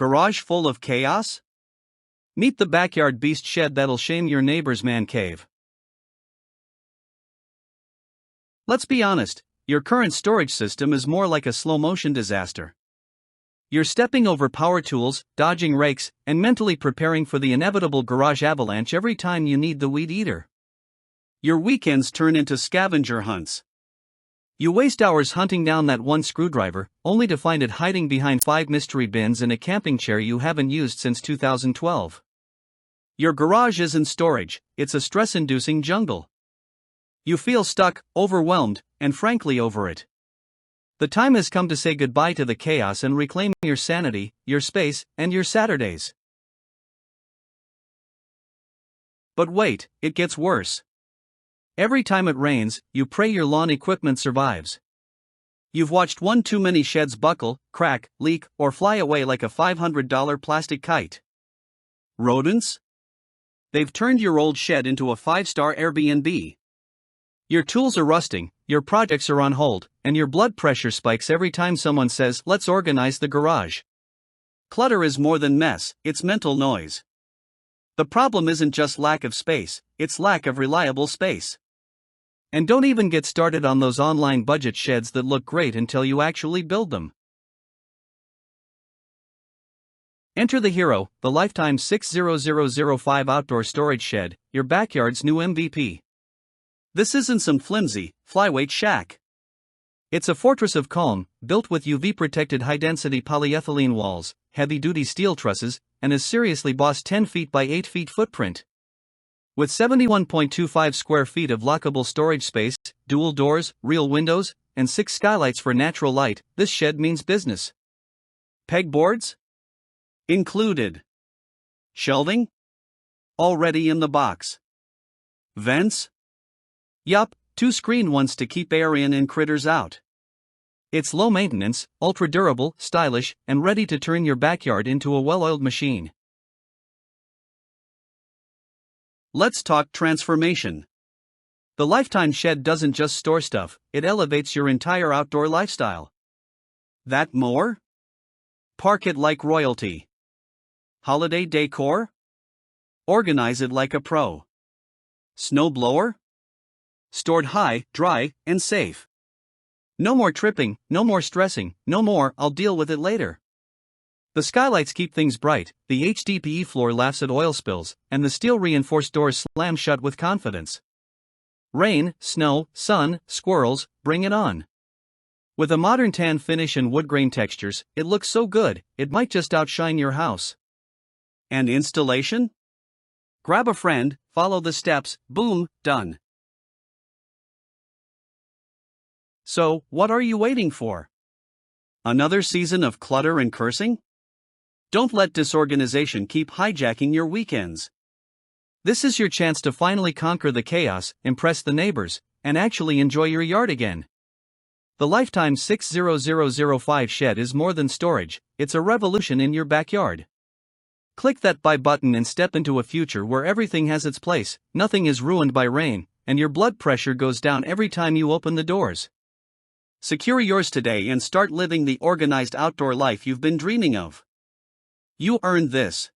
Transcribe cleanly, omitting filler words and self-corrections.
Garage full of chaos? Meet the backyard beast shed that'll shame your neighbor's man cave. Let's be honest, your current storage system is more like a slow-motion disaster. You're stepping over power tools, dodging rakes, and mentally preparing for the inevitable garage avalanche every time you need the weed eater. Your weekends turn into scavenger hunts. You waste hours hunting down that one screwdriver, only to find it hiding behind 5 mystery bins in a camping chair you haven't used since 2012. Your garage isn't storage, it's a stress-inducing jungle. You feel stuck, overwhelmed, and frankly over it. The time has come to say goodbye to the chaos and reclaim your sanity, your space, and your Saturdays. But wait, it gets worse. Every time it rains, you pray your lawn equipment survives. You've watched one too many sheds buckle, crack, leak, or fly away like a $500 plastic kite. Rodents? They've turned your old shed into a 5-star Airbnb. Your tools are rusting, your projects are on hold, and your blood pressure spikes every time someone says, "Let's organize the garage." Clutter is more than mess, it's mental noise. The problem isn't just lack of space, it's lack of reliable space. And don't even get started on those online budget sheds that look great until you actually build them. Enter the hero, the Lifetime 60005 Outdoor Storage Shed, your backyard's new MVP. This isn't some flimsy, flyweight shack. It's a fortress of calm, built with UV-protected high-density polyethylene walls, heavy-duty steel trusses, and a seriously boss 10 feet by 8 feet footprint. With 71.25 square feet of lockable storage space, dual doors, real windows, and 6 skylights for natural light, this shed means business. Pegboards? Included. Shelving? Already in the box. Vents? Yup, 2 screen ones to keep air in and critters out. It's low maintenance, ultra durable, stylish, and ready to turn your backyard into a well-oiled machine. Let's talk transformation. The Lifetime Shed doesn't just store stuff, it elevates your entire outdoor lifestyle. That more? Park it like royalty. Holiday decor? Organize it like a pro. Snowblower? Stored high, dry, and safe. No more tripping, no more stressing, no more "I'll deal with it later." The skylights keep things bright, the HDPE floor laughs at oil spills, and the steel-reinforced doors slam shut with confidence. Rain, snow, sun, squirrels, bring it on. With a modern tan finish and wood grain textures, it looks so good, it might just outshine your house. And installation? Grab a friend, follow the steps, boom, done. So, what are you waiting for? Another season of clutter and cursing? Don't let disorganization keep hijacking your weekends. This is your chance to finally conquer the chaos, impress the neighbors, and actually enjoy your yard again. The Lifetime 60005 Shed is more than storage, it's a revolution in your backyard. Click that buy button and step into a future where everything has its place, nothing is ruined by rain, and your blood pressure goes down every time you open the doors. Secure yours today and start living the organized outdoor life you've been dreaming of. You earned this.